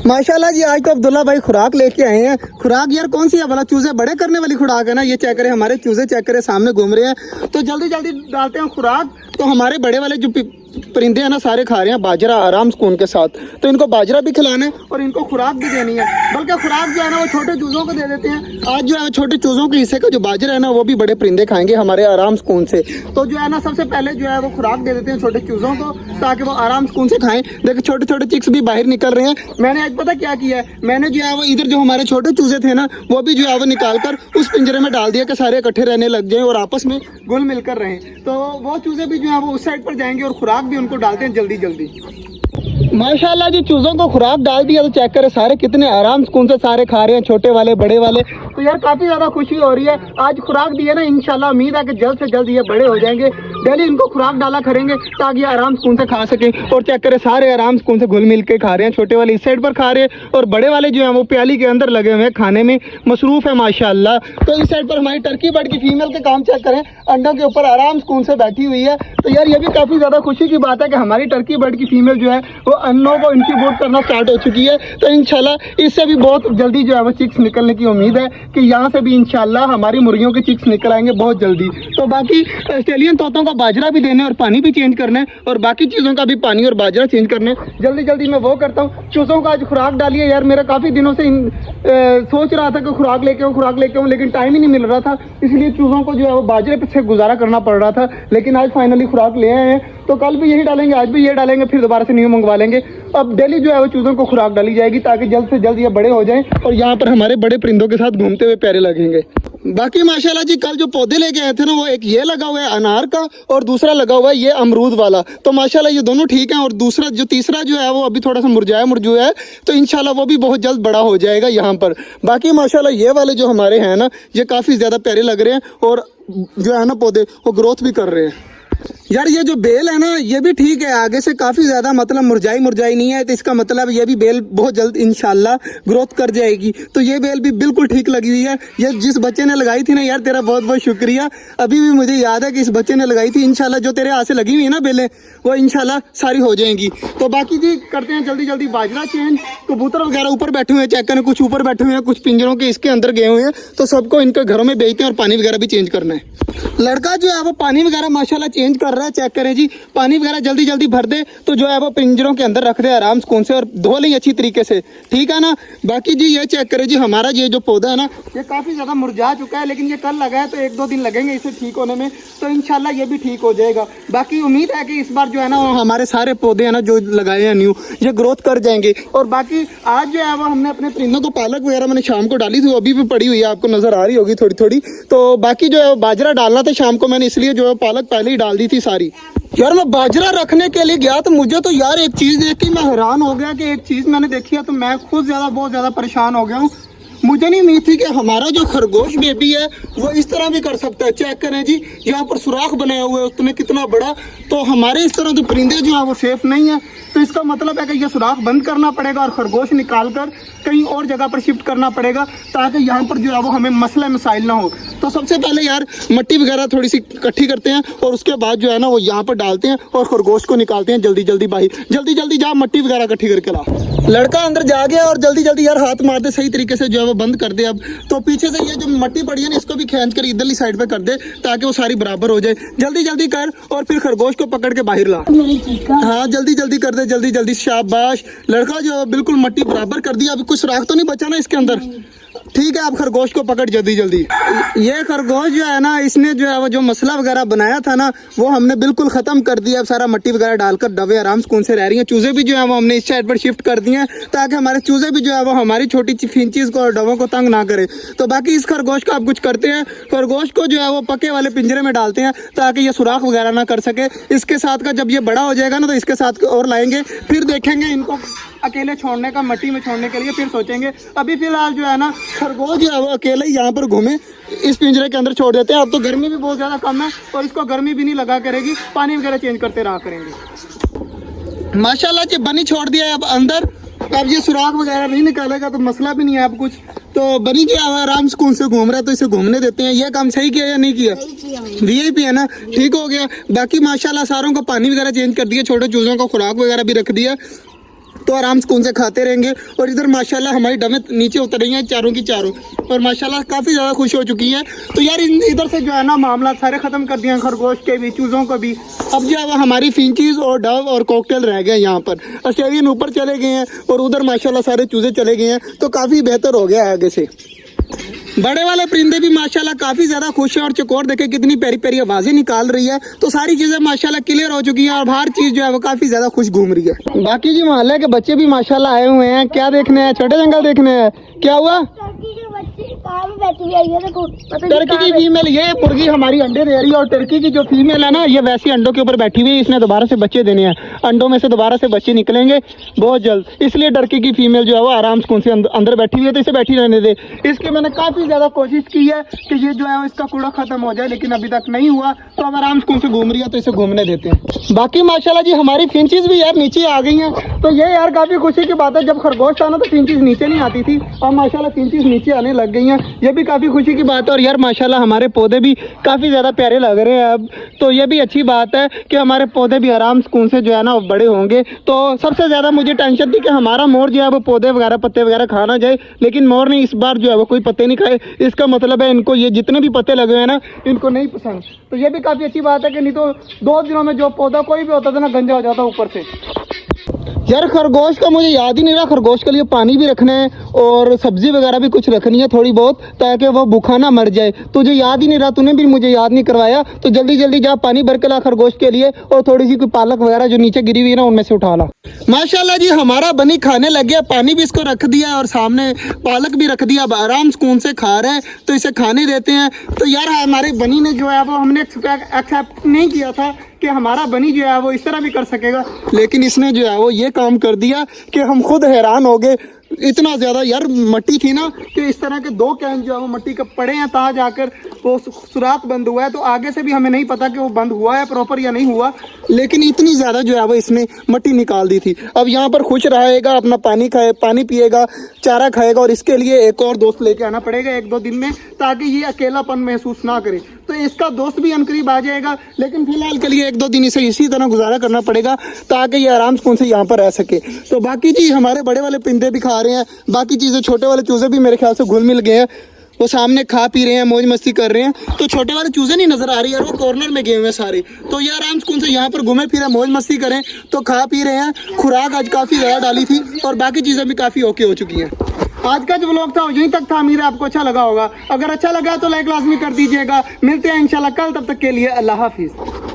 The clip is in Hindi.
माशाल्लाह जी, आज तो अब्दुल्ला भाई खुराक लेके आए हैं। खुराक यार कौन सी है भला? चूजे बड़े करने वाली खुराक है ना? ये चेक करें, हमारे चूजे चेक करें, सामने घूम रहे हैं। तो जल्दी जल्दी डालते हैं खुराक। तो हमारे बड़े वाले जो परिंदे हैं ना, सारे खा रहे हैं बाजरा आराम सुकून के साथ। तो इनको बाजरा भी खिलाना है और इनको खुराक भी देनी है। बल्कि खुराक जो है ना वो छोटे चूजों को दे देते हैं। आज जो है छोटे चूजों के हिस्से का जो बाजरा है ना, वो भी बड़े परिंदे खाएंगे हमारे आराम सुकून से। तो जो है ना, सबसे पहले जो है वो खुराक दे देते हैं छोटे चूजों को, ताकि वो आराम सुकून से खाएं। देखिए छोटे छोटे चिक्स भी बाहर निकल रहे हैं। मैंने आज पता क्या किया है, मैंने जो है वो इधर जो हमारे छोटे चूजे थे ना, वो भी जो है वो निकाल कर उस पिंजरे में डाल दिया कि सारे इकट्ठे रहने लग जाएं और आपस में घुल मिलकर रहें। तो वो चूजे भी जो है वो उस साइड पर जाएंगे और खुराक भी उनको डालते हैं जल्दी जल्दी। माशाल्लाह जी, चूजों को खुराक डाल दिया तो चेक करें सारे कितने आराम सुकून से सारे खा रहे हैं, छोटे वाले बड़े वाले। तो यार काफी ज्यादा खुशी हो रही है। आज खुराक दी है ना, इंशाल्लाह उम्मीद है कि जल्द से जल्द ये बड़े हो जाएंगे। डेली इनको खुराक डाला करेंगे ताकि ये आराम सुकून से खा सके। और चेक करें सारे आराम सुकून से घुल मिल के खा रहे हैं। छोटे वाले इस साइड पर खा रहे हैं और बड़े वाले जो है वो प्याली के अंदर लगे हुए हैं, खाने में मसरूफ है माशाल्लाह। तो इस साइड पर हमारी टर्की बर्ड की फीमेल के काम चेक करें, अंडों के ऊपर आराम सुकून से बैठी हुई है। तो यार ये भी काफी ज्यादा खुशी की बात है कि हमारी टर्की बर्ड की फीमेल जो है वो अंडों को इंक्यूबेट करना स्टार्ट हो चुकी है। तो इंशाल्लाह इससे भी बहुत जल्दी जो है वो चिक्स निकलने की उम्मीद है कि यहाँ से भी इंशाल्लाह हमारी मुर्गियों के चिक्स निकल आएंगे बहुत जल्दी। तो बाकी ऑस्ट्रेलियन तोतों का बाजरा भी देना है और पानी भी चेंज करना है, और बाकी चीज़ों का भी पानी और बाजरा चेंज करना है। जल्दी जल्दी मैं वो करता हूँ। चूज़ों का आज खुराक डालिए। यार मेरा काफ़ी दिनों से सोच रहा था कि खुराक लेके आऊँ, लेकिन टाइम ही नहीं मिल रहा था। इसलिए चूज़ों को जो है वो बाजरे पे से गुजारा करना पड़ रहा था। लेकिन आज फाइनली खुराक ले आए हैं, तो कल भी यही डालेंगे, आज भी ये डालेंगे, फिर दोबारा से न्यू मंगवा लेंगे। अब डेली जो है वो चूज़ों को खुराक डाली जाएगी ताकि जल्द से जल्द ये बड़े हो जाएं और यहाँ पर हमारे बड़े परिंदों के साथ घूमते हुए प्यारे लगेंगे। बाकी माशाल्लाह जी, कल जो पौधे लेके आए थे ना, वो एक ये लगा हुआ है अनार का और दूसरा लगा हुआ है ये अमरूद वाला। तो माशाल्लाह ये दोनों ठीक हैं। और दूसरा जो तीसरा जो है वो अभी थोड़ा सा मुरझाया है, तो इंशाल्लाह वो भी बहुत जल्द बड़ा हो जाएगा यहाँ पर। बाकी माशाल्लाह ये वाले जो हमारे हैं ना, ये काफ़ी ज़्यादा प्यारे लग रहे हैं और जो है ना पौधे वो ग्रोथ भी कर रहे हैं। यार ये जो बेल है ना, ये भी ठीक है, आगे से काफ़ी ज़्यादा मतलब मुरझाई नहीं है। तो इसका मतलब ये भी बेल बहुत जल्द इंशाल्लाह ग्रोथ कर जाएगी। तो ये बेल भी बिल्कुल ठीक लगी हुई है। ये जिस बच्चे ने लगाई थी ना यार, तेरा बहुत बहुत शुक्रिया। अभी भी मुझे याद है कि इस बच्चे ने लगाई थी। इंशाल्लाह जो तेरे हाथ से लगी हुई है ना बेलें, वो इंशाल्लाह सारी हो जाएंगी। तो बाकी जी करते हैं जल्दी जल्दी बाजरा चेंज। कबूतर वगैरह ऊपर बैठे हुए हैं, चेक करें, कुछ ऊपर बैठे हुए हैं, कुछ पिंजरों के इसके अंदर गए हुए हैं। तो सबको इनके घरों में भेजते हैं और पानी वगैरह भी चेंज करना है। लड़का जो है वो पानी वगैरह माशाल्लाह चेंज कर रहा है। चेक करें जी, पानी वगैरह जल्दी जल्दी भर दे तो जो है वो पिंजरों के अंदर रख दे आराम सुकून से और धो लें अच्छी तरीके से, ठीक है ना। बाकी जी ये चेक करें जी, हमारा ये जो पौधा है ना, ये काफ़ी ज़्यादा मुरझा चुका है, लेकिन ये कल लगा है तो 1-2 दिन लगेंगे इसे ठीक होने में। तो इंशाल्लाह ये भी ठीक हो जाएगा। बाकी उम्मीद है कि इस बार जो है ना हमारे सारे पौधे हैं ना जो लगाए हैं न्यू, ये ग्रोथ कर जाएंगे। और बाकी आज जो है वो हमने अपने परिंदों को पालक वगैरह मैंने शाम को डाली थी, अभी भी पड़ी हुई है, आपको नज़र आ रही होगी थोड़ी थोड़ी। तो बाकी जो है बाजरा डालना था शाम को, मैंने इसलिए जो है पालक पहले ही डाल दी थी सारी। यार मैं बाजरा रखने के लिए गया तो मुझे तो यार एक चीज़ देख के मैं हैरान हो गया कि एक चीज़ मैंने देखी है तो मैं खुद बहुत ज़्यादा परेशान हो गया हूँ। मुझे नहीं उम्मीद थी कि हमारा जो खरगोश बेबी है वो इस तरह भी कर सकता है। चेक करें जी, यहाँ पर सुराख बनाया हुआ है उसने कितना बड़ा। तो हमारे इस तरह जो परिंदे जो है वो सेफ नहीं है। तो इसका मतलब है कि ये सुराख बंद करना पड़ेगा और खरगोश निकाल कर कहीं और जगह पर शिफ्ट करना पड़ेगा ताकि यहाँ पर जो है वो हमें मसले मसाइल ना हो। तो सबसे पहले यार मट्टी वगैरह थोड़ी सी इकट्ठी करते हैं और उसके बाद जो है ना वो यहाँ पर डालते हैं और खरगोश को निकालते हैं जल्दी जल्दी। भाई जल्दी जल्दी जा, मट्टी वगैरह इकट्ठी करके ला। लड़का अंदर जा गया और जल्दी जल्दी यार हाथ मारते सही तरीके से जो है वो बंद कर दे। अब तो पीछे से ये जो मट्टी पड़ी है ना, इसको भी खींच कर इधरली साइड पे कर दे ताकि वो सारी बराबर हो जाए। जल्दी जल्दी कर और फिर खरगोश को पकड़ के बाहर ला। हाँ जल्दी जल्दी कर दे, जल्दी जल्दी, शाबाश। लड़का जो बिल्कुल मट्टी बराबर कर दिया। अभी कुछ सुराख तो नहीं बचा ना इसके अंदर? ठीक है, आप खरगोश को पकड़ जल्दी जल्दी। ये खरगोश जो है ना, इसने जो है वो जो मसला वगैरह बनाया था ना, वो हमने बिल्कुल ख़त्म कर दिया। अब सारा मट्टी वगैरह डालकर डवे आराम सुकून से रह रही हैं। चूज़े भी जो है वो हमने इस साइड पर शिफ्ट कर दिए हैं ताकि हमारे चूज़े भी जो है वो हमारी छोटी फिंचीज़ को और डवों को तंग ना करे। तो बाकी इस खरगोश का आप कुछ करते हैं, खरगोश को जो है वो पके वाले पिंजरे में डालते हैं ताकि ये सुराख वगैरह ना कर सके। इसके साथ का जब ये बड़ा हो जाएगा ना तो इसके साथ और लाएंगे, फिर देखेंगे इनको अकेले छोड़ने का, मट्टी में छोड़ने के लिए फिर सोचेंगे। अभी फिलहाल जो है ना खरगोश जो है वो अकेले ही यहाँ पर घूमे, इस पिंजरे के अंदर छोड़ देते हैं। अब तो गर्मी भी बहुत ज़्यादा कम है और इसको गर्मी भी नहीं लगा करेगी, पानी वगैरह चेंज करते रहा करेंगे। माशाल्लाह जी बनी छोड़ दिया है अब अंदर। अब ये सुराख वगैरह नहीं निकालेगा तो मसला भी नहीं है अब कुछ। तो बनी जो आराम सुकून से घूम रहा है तो इसे घूमने देते हैं। ये काम सही किया या नहीं किया? वीआईपी है ना, ठीक हो गया। बाकी माशाल्लाह सारों को पानी वगैरह चेंज कर दिया, छोटे चूज़ों को खुराक वगैरह भी रख दिया तो आराम सुकून से खाते रहेंगे। और इधर माशाल्लाह हमारी डमें नीचे उतर रही हैं चारों की चारों, और माशाल्लाह काफ़ी ज़्यादा खुश हो चुकी हैं। तो यार इधर से जो है ना मामला सारे ख़त्म कर दिए हैं, खरगोश के भी, चूज़ों को भी। अब जो है वो हमारी फिंचीज़ और डव और कॉकटेल रह गए यहाँ पर। ऑस्ट्रेलियन ऊपर चले गए हैं और उधर माशाल्लाह सारे चूज़े चले गए हैं, तो काफ़ी बेहतर हो गया है आगे से। बड़े वाले परिंदे भी माशाल्लाह काफ़ी ज़्यादा खुश है, और चकोर देखे कितनी प्यारी प्यारी आवाज़ें निकाल रही है। तो सारी चीज़ें माशाल्लाह क्लियर हो चुकी हैं और हर चीज़ जो है वो काफ़ी ज़्यादा खुश घूम रही है। बाकी जी मोहल्ले के बच्चे भी माशाल्लाह आए हुए हैं। क्या देखने हैं? छोटे जंगल देखने हैं। क्या हुआ? टर्की की फीमेल, ये मुर्गी हमारी अंडे दे रही है, और टर्की की जो फीमेल है ना ये वैसी अंडों के ऊपर बैठी हुई है। इसने दोबारा से बच्चे देने हैं, अंडों में से दोबारा से बच्चे निकलेंगे बहुत जल्द, इसलिए टर्की की फीमेल जो है वो आराम से से अंदर बैठी हुई है। तो इसे बैठी रहने दे। इसकी मैंने काफ़ी ज़्यादा कोशिश की है कि ये जो है इसका कूड़ा ख़त्म हो जाए, लेकिन अभी तक नहीं हुआ। तो अब आराम से घूम रही है, तो इसे घूमने देते हैं। बाकी माशाल्लाह जी हमारी फिंचीज़ भी यार नीचे आ गई हैं। तो ये यार काफ़ी खुशी की बात है, जब खरगोश था ना तो फिंचीज़ नीचे नहीं आती थी, और माशाल्लाह फिंचीज़ नीचे आने लग गई हैं। ये भी काफ़ी खुशी की बात है। और यार माशाल्लाह हमारे पौधे भी काफ़ी ज़्यादा प्यारे लग रहे हैं अब। तो ये भी अच्छी बात है कि हमारे पौधे भी आराम सुकून से जो है ना बड़े होंगे। तो सबसे ज़्यादा मुझे टेंशन थी कि हमारा मोर जो है वो पौधे वगैरह पत्ते वगैरह खा ना जाए, लेकिन मोर ने इस बार जो है वो कोई पत्ते नहीं खाए। इसका मतलब है इनको ये जितने भी पत्ते लगे हुए हैं ना इनको नहीं पसंद। तो ये भी काफ़ी अच्छी बात है कि नहीं तो 2 दिनों में जो पौधा कोई भी होता था ना गंजा हो जाता ऊपर से। यार खरगोश का मुझे याद ही नहीं रहा, खरगोश के लिए पानी भी रखना है और सब्जी वगैरह भी कुछ रखनी है थोड़ी बहुत, ताकि वो भूखा ना मर जाए। तुझे याद ही नहीं रहा, तूने भी मुझे याद नहीं करवाया। तो जल्दी जल्दी जा पानी भर के ला खरगोश के लिए, और थोड़ी सी कोई पालक वगैरह जो नीचे गिरी हुई है ना उनमें से उठा ला। माशाल्लाह जी हमारा बनी खाने लग गया, पानी भी इसको रख दिया और सामने पालक भी रख दिया। अब आराम सुकून से खा रहे हैं, तो इसे खाने देते हैं। तो यार हमारे बनी ने जो है वो हमने एक्सेप्ट नहीं किया था कि हमारा बनी जो है वो इस तरह भी कर सकेगा, लेकिन इसने जो है वो ये काम कर दिया कि हम खुद हैरान हो गए। इतना ज़्यादा यार मट्टी थी ना कि इस तरह के 2 कैन जो है वो मट्टी के पड़े हैं, तहाँ जाकर वो सुराख बंद हुआ है। तो आगे से भी हमें नहीं पता कि वो बंद हुआ है प्रॉपर या नहीं हुआ, लेकिन इतनी ज़्यादा जो है वो इसने मट्टी निकाल दी थी। अब यहाँ पर खुश रहेगा, अपना पानी पिएगा, चारा खाएगा, और इसके लिए एक और दोस्त लेके आना पड़ेगा 1-2 दिन में, ताकि ये अकेलापन महसूस ना करे। तो इसका दोस्त भी अनकरीब आ जाएगा, लेकिन फिलहाल के लिए 1-2 दिन इसे इसी तरह गुजारा करना पड़ेगा ताकि ये आराम से यहाँ पर रह सके। तो बाकी जी हमारे बड़े वाले परिंदे भी खा रहे हैं, बाकी चीज़ें छोटे वाले चूज़े भी मेरे ख्याल से घुल मिल गए हैं, वो सामने खा पी रहे हैं, मौज मस्ती कर रहे हैं। तो छोटे वाले चूज़े नहीं नजर आ रही है, वो कॉर्नर में गए हुए हैं सारे। तो ये आराम से यहाँ पर घूमे फिरे मौज मस्ती करें, तो खा पी रहे हैं। खुराक आज काफ़ी ज़्यादा डाली थी और बाकी चीज़ें भी काफ़ी ओके हो चुकी हैं। आज का जो व्लॉग था यहीं तक था, उम्मीद है आपको अच्छा लगा होगा। अगर अच्छा लगा तो लाइक लाजमी कर दीजिएगा। मिलते हैं इंशाल्लाह कल, तब तक के लिए अल्लाह हाफिज़।